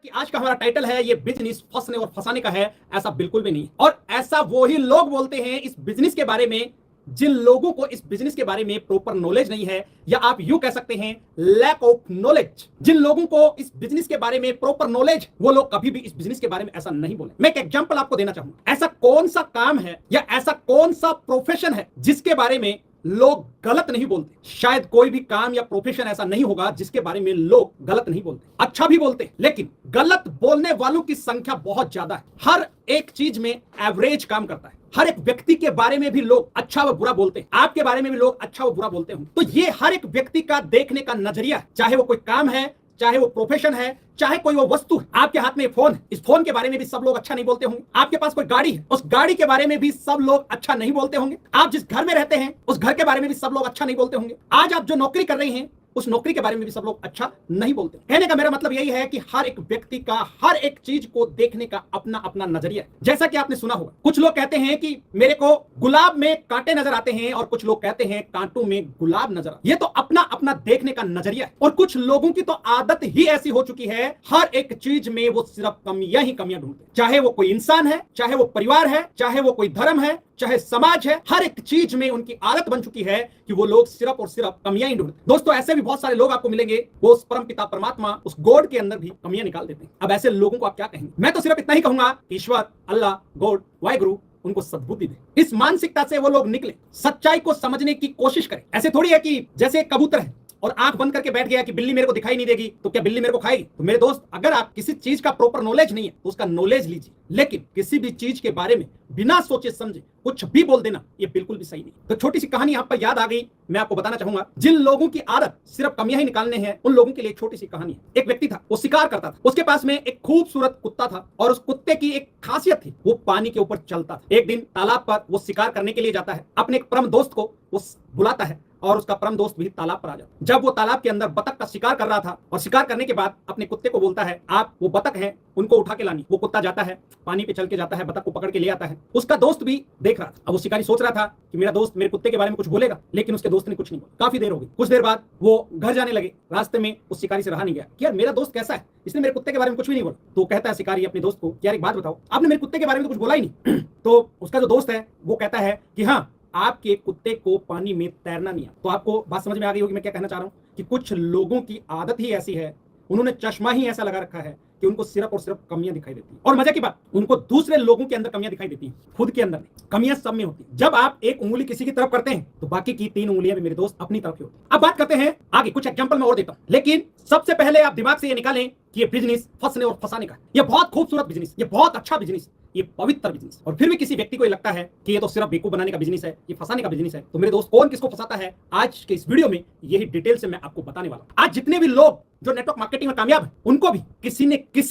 कि आज का हमारा टाइटल है ये बिजनेस फंसने और फंसाने का है, ऐसा बिल्कुल भी नहीं। और ऐसा वो ही लोग बोलते हैं इस बिजनेस के बारे में जिन लोगों को इस बिजनेस के बारे में प्रॉपर नॉलेज नहीं है, या आप यूं कह सकते हैं लैक ऑफ नॉलेज। जिन लोगों को इस बिजनेस के बारे में प्रॉपर नॉलेज, वो लोग कभी भी इस बिजनेस के बारे में ऐसा नहीं बोले। मैं एक एग्जांपल आपको देना चाहूंगा। ऐसा कौन सा काम है या ऐसा कौन सा प्रोफेशन है जिसके बारे में लोग गलत नहीं बोलते? शायद कोई भी काम या प्रोफेशन ऐसा नहीं होगा जिसके बारे में लोग गलत नहीं बोलते। अच्छा भी बोलते हैं, लेकिन गलत बोलने वालों की संख्या बहुत ज्यादा है। हर एक चीज में एवरेज काम करता है। हर एक व्यक्ति के बारे में भी लोग अच्छा व बुरा बोलते हैं, आपके बारे में भी लोग अच्छा व बुरा बोलते हैं। तो ये हर एक व्यक्ति का देखने का नजरिया है, चाहे वो कोई काम है, चाहे वो प्रोफेशन है, चाहे कोई वो वस्तु है। आपके हाथ में फोन है, इस फोन के बारे में भी सब लोग अच्छा नहीं बोलते होंगे। आपके पास कोई गाड़ी है, उस गाड़ी के बारे में भी सब लोग अच्छा नहीं बोलते होंगे। आप जिस घर में रहते हैं, उस घर के बारे में भी सब लोग अच्छा नहीं बोलते होंगे। आज आप जो नौकरी कर रही हैं, उस नौकरी के बारे में भी सब लोग अच्छा नहीं बोलते। कहने का मेरा मतलब यही है कि हर एक व्यक्ति का हर एक चीज को देखने का अपना अपना नजरिया है। जैसा कि आपने सुना होगा, कुछ लोग कहते हैं कि मेरे को गुलाब में कांटे नजर आते हैं, और कुछ लोग कहते हैं कांटों में गुलाब नजर आते हैं। ये तो अपना अपना देखने का नजरिया है। और कुछ लोगों की तो आदत ही ऐसी हो चुकी है, हर एक चीज में वो सिर्फ कमियां ही कमियां ढूंढते हैं। चाहे वो कोई इंसान है, चाहे वो परिवार है, चाहे वो कोई धर्म है, चाहे समाज है, हर एक चीज में उनकी आदत बन चुकी है कि वो लोग सिर्फ और सिर्फ कमियां ही ढूंढते हैं। दोस्तों, ऐसे भी बहुत सारे लोग आपको मिलेंगे, वो उस परम पिता परमात्मा, उस गॉड के अंदर भी कमियां निकाल देते हैं। अब ऐसे लोगों को आप क्या कहेंगे? मैं तो सिर्फ इतना ही कहूंगा, ईश्वर, अल्लाह, गॉड, वाहिगुरु उनको सद्बुद्धि दे। इस मानसिकता से वो लोग निकले, सच्चाई को समझने की कोशिश करें। ऐसे थोड़ी है कि जैसे एक कबूतर है और आंख बंद करके बैठ गया कि बिल्ली मेरे को दिखाई नहीं देगी, तो क्या बिल्ली मेरे को खाएगी? तो मेरे दोस्त, अगर आप किसी चीज का प्रॉपर नॉलेज नहीं है तो उसका नॉलेज लीजिए, लेकिन किसी भी चीज के बारे में बिना सोचे समझे कुछ भी बोल देना, ये बिल्कुल भी सही नहीं। तो छोटी सी कहानी आप पर याद आ गई, मैं आपको बताना चाहूंगा। जिन लोगों की आदत सिर्फ कमियां ही निकालने हैं, उन लोगों के लिए एक छोटी सी कहानी है। एक व्यक्ति था, वो शिकार करता था। उसके पास में एक खूबसूरत कुत्ता था, और उस कुत्ते की एक खासियत थी, वो पानी के ऊपर चलता था। एक दिन तालाब पर वो शिकार करने के लिए जाता है। अपने एक परम दोस्त को वो बुलाता है, और उसका परम दोस्त भी तालाब पर आ जाता है। जब वो तालाब के अंदर बतख का शिकार कर रहा था, और शिकार करने के बाद अपने कुत्ते को बोलता है, आप वो बतख हैं, उनको उठा के लानी। वो कुत्ता जाता है, पानी पे चल के जाता है, बतख को पकड़ के ले आता है। उसका दोस्त भी देख रहा था। अब वो शिकारी सोच रहा था कि मेरा दोस्त मेरे कुत्ते के बारे में कुछ बोलेगा, लेकिन उसके दोस्त ने कुछ नहीं बोला। काफी देर हो गई। कुछ देर बाद वो घर जाने लगे। रास्ते में उस शिकारी से रहा नहीं गया कि यार मेरा दोस्त कैसा है, इसने मेरे कुत्ते के बारे में कुछ भी नहीं बोला। तो कहता है शिकारी अपने दोस्त को, यार एक बात बताओ, आपने मेरे कुत्ते के बारे में तो कुछ बोला ही नहीं। तो उसका जो दोस्त है वो कहता है कि हाँ, आपके कुत्ते को पानी में तैरना नहीं आता। तो आपको बात समझ में आ गई होगी मैं क्या कहना चाह रहा हूं, कि कुछ लोगों की आदत ही ऐसी है, उन्होंने चश्मा ही ऐसा लगा रखा है कि उनको सिर्फ और सिर्फ कमियां दिखाई देती हैं। और मजे की बात, उनको दूसरे लोगों के अंदर कमियां दिखाई देती हैं, खुद के अंदर नहीं। कमियां सब में होती हैं। जब आप एक उंगली किसी की तरफ करते हैं, तो बाकी की 3 उंगलियां भी मेरे दोस्त अपनी तरफ ही होती हैं। अब बात करते हैं आगे, कुछ एग्जांपल मैं और देता हूं, लेकिन सबसे पहले आप दिमाग से ये निकालें कि ये बिजनेस फंसने और फंसाने का, ये बहुत खूबसूरत बिजनेस, ये बहुत अच्छा बिजनेस, ये पवित्र बिजनेस। और फिर भी किसी व्यक्ति को ये लगता है कि ये तो सिर्फ बेवकूफ बनाने का बिजनेस है, ये फंसाने का बिजनेस है। तो मेरे दोस्त, कौन किसको फंसाता है, आज के इस वीडियो में यही डिटेल से मैं आपको बताने वाला हूं। आज जितने भी लोग जो नेटवर्क मार्केटिंग में कामयाब है, उनको भी किसी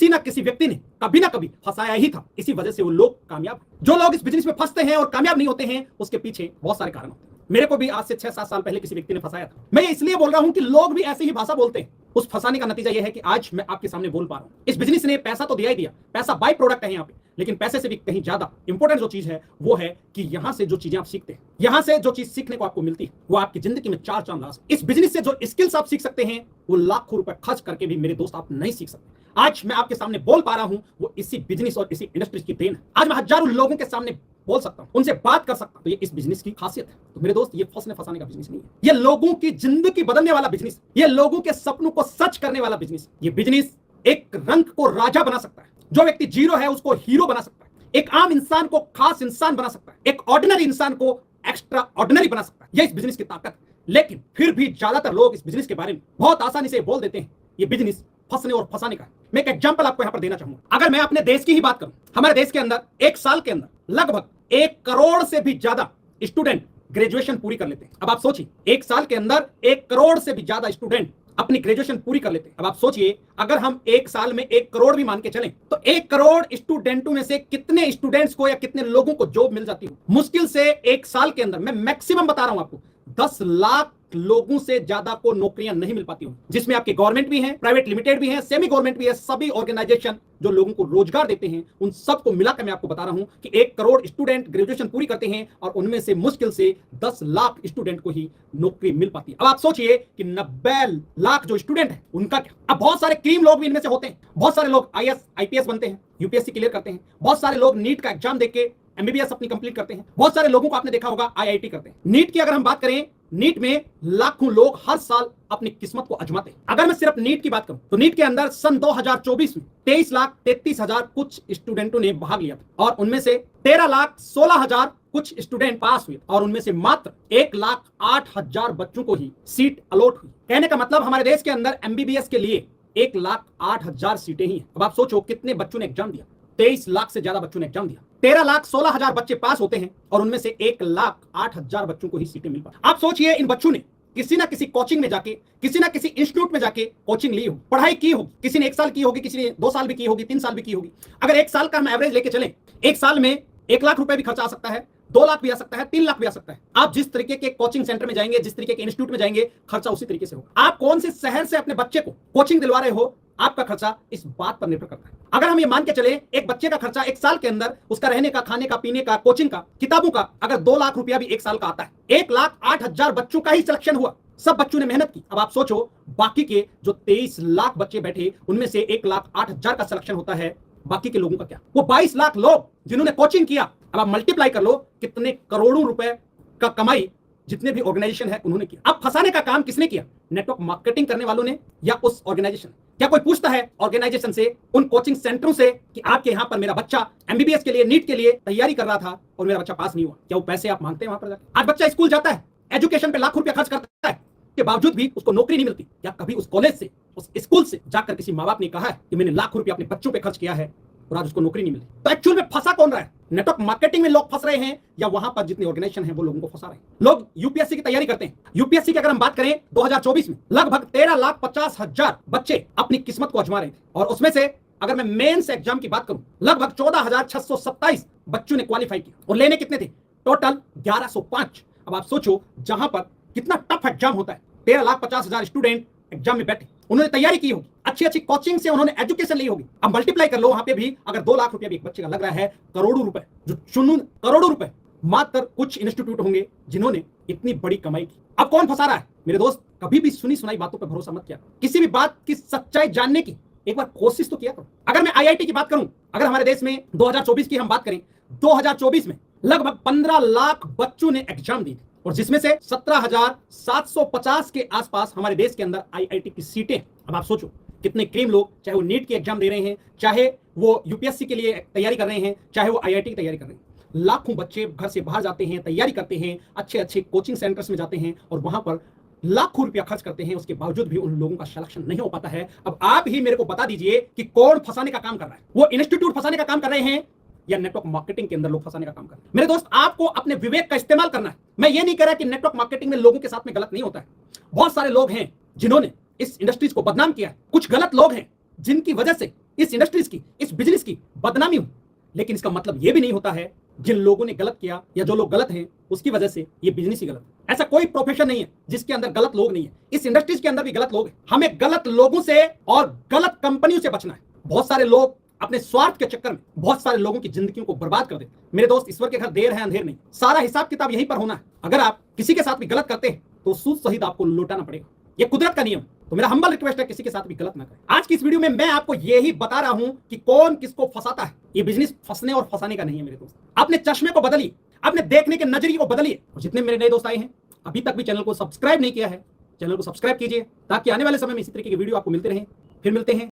ना किसी व्यक्ति ने कभी ना कभी फंसाया ही था। इसी वजह से वो लोग कामयाब हैं। जो लोग इस बिजनेस में फंसते हैं और कामयाब नहीं होते हैं, उसके पीछे बहुत सारे कारण होते हैं। मेरे को भी आज से 6-7 साल पहले किसी व्यक्ति ने फंसाया था। मैं इसलिए बोल रहा हूं कि लोग भी ऐसी ही भाषा बोलते हैं। उस फंसाने का नतीजा यह है कि आज मैं आपके सामने बोल पा रहा हूं। इस बिजनेस ने पैसा तो दिया ही दिया, पैसा बाय प्रोडक्ट है यहाँ पे, लेकिन पैसे से भी कहीं ज्यादा इंपॉर्टेंट जो चीज है वो है कि यहाँ से जो चीजें आप सीखते हैं, यहाँ से जो चीज सीखने को आपको मिलती है, वो आपकी जिंदगी में 4 चांद ला सकती है। इस बिजनेस से जो स्किल्स आप सीख सकते हैं, वो लाखों रुपए खर्च करके भी मेरे दोस्त आप नहीं सीख सकते। आज मैं आपके सामने बोल पा रहा हूं, वो इसी बिजनेस और इसी इंडस्ट्री की देन है। आज मैं हजारों लोगों के सामने बोल सकता हूं, उनसे बात कर सकता हूं। तो ये इस बिजनेस की खासियत है। तो मेरे दोस्त, ये फंसने फंसाने का बिजनेस नहीं है, ये लोगों की जिंदगी बदलने वाला बिजनेस, ये लोगों के सपनों को सच करने वाला बिजनेस। ये बिजनेस एक रंक को राजा बना सकता है, जो व्यक्ति जीरो है उसको हीरो बना सकता है, एक आम इंसान को खास इंसान बना सकता है, एक ऑर्डिनरी इंसान को एक्स्ट्रा ऑर्डिनरी बना सकता है। यह इस बिजनेस की ताकत है। लेकिन फिर भी ज्यादातर लोग इस बिजनेस के बारे में बहुत आसानी से बोल देते हैं ये बिजनेस फंसने और फंसाने का है। मैं एक एग्जांपल आपको यहां पर देना चाहूंगा। अगर मैं अपने देश की ही बात करूं, हमारे देश के अंदर एक साल के अंदर लगभग 1 करोड़ से भी ज्यादा स्टूडेंट ग्रेजुएशन पूरी कर लेते हैं। अब आप सोचिए, 1 साल के अंदर 1 करोड़ से भी ज्यादा स्टूडेंट अपनी ग्रेजुएशन पूरी कर लेते हैं। अब आप सोचिए, अगर हम 1 साल में 1 करोड़ भी मान के चलें, तो 1 करोड़ स्टूडेंटों में से कितने स्टूडेंट्स को या कितने लोगों को जॉब मिल जाती है? मुश्किल से 1 साल के अंदर, मैं मैक्सिमम बता रहा हूं आपको, 10 लाख लोगों से ज्यादा को नौकरियां नहीं मिल पाती होंगी, जिसमें आपके गवर्नमेंट भी हैं, प्राइवेट लिमिटेड भी हैं, सेमी गवर्नमेंट भी है, सभी ऑर्गेनाइजेशन जो लोगों को रोजगार देते हैं, उन सबको मिलाकर मैं आपको बता रहा हूं कि 1 करोड़ स्टूडेंट ग्रेजुएशन पूरी करते हैं और उनमें से मुश्किल से 10 लाख स्टूडेंट को ही नौकरी मिल पाती है। अब आप सोचिए कि 90 लाख जो स्टूडेंट है उनका क्या। अब बहुत सारे क्रीम लोग भी इनमें से होते हैं, बहुत सारे लोग आईएएस आईपीएस बनते हैं, यूपीएससी क्लियर करते हैं, बहुत सारे लोग नीट का एग्जाम देके एमबीबीएस अपनी कंप्लीट करते हैं, बहुत सारे लोगों को आपने देखा होगा आईआईटी करते हैं। नीट की अगर हम बात करें, नीट में लाखों लोग हर साल अपनी किस्मत को आजमाते हैं। अगर मैं सिर्फ नीट की बात करूं तो नीट के अंदर सन 2024 में 23,33,000 कुछ स्टूडेंटों ने भाग लिया था और उनमें से 13,16,000 कुछ स्टूडेंट पास हुए और उनमें से मात्र 1,08,000 बच्चों को ही सीट अलॉट हुई। कहने का मतलब हमारे देश के अंदर एमबीबीएस के लिए 1,08,000 सीटें ही हैं। अब आप सोचो कितने बच्चों ने एग्जाम दिया, 23 लाख से ज्यादा बच्चों ने एग्जाम दिया, 13,16,000 बच्चे पास होते हैं और उनमें से 1,08,000 बच्चों को ही सीटें मिल पाती। आप सोचिए इन बच्चों ने किसी ना किसी कोचिंग में जाके, किसी ना किसी इंस्टीट्यूट में जाके कोचिंग ली होगी, पढ़ाई की होगी, किसी ने 1 साल की होगी, किसी ने 2 साल भी की होगी, 3 साल भी की होगी। अगर 1 साल का हम एवरेज लेके चलें, 1 साल में 1 लाख रुपए भी खर्चा आ सकता है, 2 लाख भी आ सकता है, 3 लाख भी आ सकता है। आप जिस तरीके के कोचिंग सेंटर में जाएंगे, जिस तरीके के इंस्टीट्यूट में जाएंगे, खर्चा उसी तरीके से होगा। आप कौन से शहर से अपने बच्चे को कोचिंग दिलवा रहे हो, आपका खर्चा इस बात पर निर्भर करता है। अगर हम ये मान के चले एक बच्चे का खर्चा 1 साल के अंदर, उसका रहने का, खाने का, पीने का, कोचिंग का, किताबों का, अगर 2 लाख रुपया भी 1 साल का आता है, 1,08,000 बच्चों का ही सिलेक्शन हुआ, सब बच्चों ने मेहनत की। अब आप सोचो बाकी के जो 23 लाख बच्चे बैठे, उनमें से 1,08,000 का सिलेक्शन होता है, बाकी के लोगों का क्या? वो 22 लाख लोग जिन्होंने कोचिंग किया। अब आप मल्टीप्लाई कर लो कितने करोड़ों रुपए का कमाई जितने भी ऑर्गेनाइजेशन है उन्होंने किया। अब फंसाने का काम किसने किया? नेटवर्क मार्केटिंग करने वालों ने या उस ऑर्गेनाइजेशन? क्या कोई पूछता है ऑर्गेनाइजेशन से, उन कोचिंग सेंटरों से कि आपके यहां पर मेरा बच्चा एमबीबीएस के लिए, नीट के लिए तैयारी कर रहा था और मेरा बच्चा पास नहीं हुआ, क्या वो पैसे आप मांगते हैं वहां पर जाकर? आज बच्चा स्कूल जाता है, एजुकेशन पे लाख रुपया खर्च करता है, के बावजूद भी उसको नौकरी नहीं मिलती। क्या कभी उस कॉलेज से, उस स्कूल से जाकर किसी माँ बाप ने कहा है कि मैंने लाख रुपया अपने बच्चों पे खर्च किया है और आज उसको नौकरी नहीं मिली? तो एक्चुअल में फंसा कौन रहा है? नेटवर्क मार्केटिंग में लोग फंस रहे हैं या वहां पर जितने ऑर्गेनाइजेशन हैं वो लोगों को फंसा रहे हैं? लोग यूपीएससी की तैयारी करते हैं। यूपीएससी की अगर हम बात करें 2024 में लगभग 13,50,000 बच्चे अपनी किस्मत को आजमा रहे थे और उसमें से अगर मैं मेंस एग्जाम की बात करूं, लगभग 14,627 बच्चों ने क्वालिफाई किया और लेने कितने थे? टोटल 1,105। अब आप सोचो जहां पर कितना टफ एग्जाम होता है, 13,50,000 स्टूडेंट एग्जाम में बैठे, उन्होंने तैयारी की होगी, अच्छी अच्छी कोचिंग से उन्होंने एजुकेशन ली होगी। अब मल्टीप्लाई कर लो वहां पे भी, अगर 2 लाख रुपया भी एक बच्चे का लग रहा है, करोड़ों रुपए, जो चुनून करोड़ों रुपए मात्र कुछ इंस्टीट्यूट होंगे जिन्होंने इतनी बड़ी कमाई की। अब कौन फंसा रहा है? मेरे दोस्त, कभी भी सुनी सुनाई बातों पर भरोसा मत किया। किसी भी बात की सच्चाई जानने की एक बार कोशिश तो किया करो। अगर मैं आईआईटी की बात करूं, अगर हमारे देश में 2024 की हम बात करें, 2024 में लगभग 15 लाख बच्चों ने एग्जाम दी और जिसमें से 17,750 के आसपास हमारे देश के अंदर आईआईटी की सीटें। अब आप सोचो कितने क्रीम लोग, चाहे वो नीट की एग्जाम दे रहे हैं, चाहे वो यूपीएससी के लिए तैयारी कर रहे हैं, चाहे वो आईआईटी की तैयारी कर रहे हैं, लाखों बच्चे घर से बाहर जाते हैं, तैयारी करते हैं, अच्छे अच्छे कोचिंग सेंटर्स में जाते हैं और वहां पर लाखों रुपया खर्च करते हैं, उसके बावजूद भी उन लोगों का सिलेक्शन नहीं हो पाता है। अब आप ही मेरे को बता दीजिए कि कौन फंसाने का काम कर रहा है? वो इंस्टीट्यूट फंसाने का काम कर रहे हैं या नेटवर्क मार्केटिंग के अंदर लोग फंसाने का काम कर रहे हैं? मेरे दोस्त, आपको अपने विवेक का इस्तेमाल करना है। मैं ये नहीं कह रहा कि नेटवर्क मार्केटिंग में लोगों के साथ में गलत नहीं होता है। बहुत सारे लोग हैं जिन्होंने इस इंडस्ट्रीज को बदनाम किया है, कुछ गलत लोग हैं जिनकी वजह से इस इंडस्ट्रीज की, इस बिजनेस की बदनामी हुई। लेकिन इसका मतलब यह भी नहीं होता है जिन लोगों ने गलत किया या जो लोग गलत हैं उसकी वजह से ये बिजनेस ही गलत है। ऐसा कोई प्रोफेशन नहीं है जिसके अंदर गलत लोग नहीं है। इस इंडस्ट्रीज के अंदर भी गलत लोग हैं। हमें गलत लोगों से और गलत कंपनियों से बचना है। बहुत सारे लोग अपने स्वार्थ के चक्कर में बहुत सारे लोगों की जिंदगियों को बर्बाद कर देते। मेरे दोस्त, ईश्वर के घर देर है अंधेर नहीं। सारा हिसाब किताब यहीं पर होना है। अगर आप किसी के साथ भी गलत करते हैं तो सूद सहित आपको लौटाना पड़ेगा। ये कुदरत का नियम। तो मेरा हम्बल रिक्वेस्ट है, किसी के साथ भी गलत ना करें। आज की इस वीडियो में मैं आपको यही बता रहा हूं कि कौन किसको फंसाता है। ये बिजनेस फंसने और फंसाने का नहीं है मेरे दोस्त। अपने चश्मे को बदलिए, अपने देखने के नजरिए को बदलिए। और जितने मेरे नए दोस्त आए हैं, अभी तक भी चैनल को सब्सक्राइब नहीं किया है, चैनल को सब्सक्राइब कीजिए ताकि आने वाले समय में इसी तरीके की वीडियो आपको मिलते रहें। फिर मिलते हैं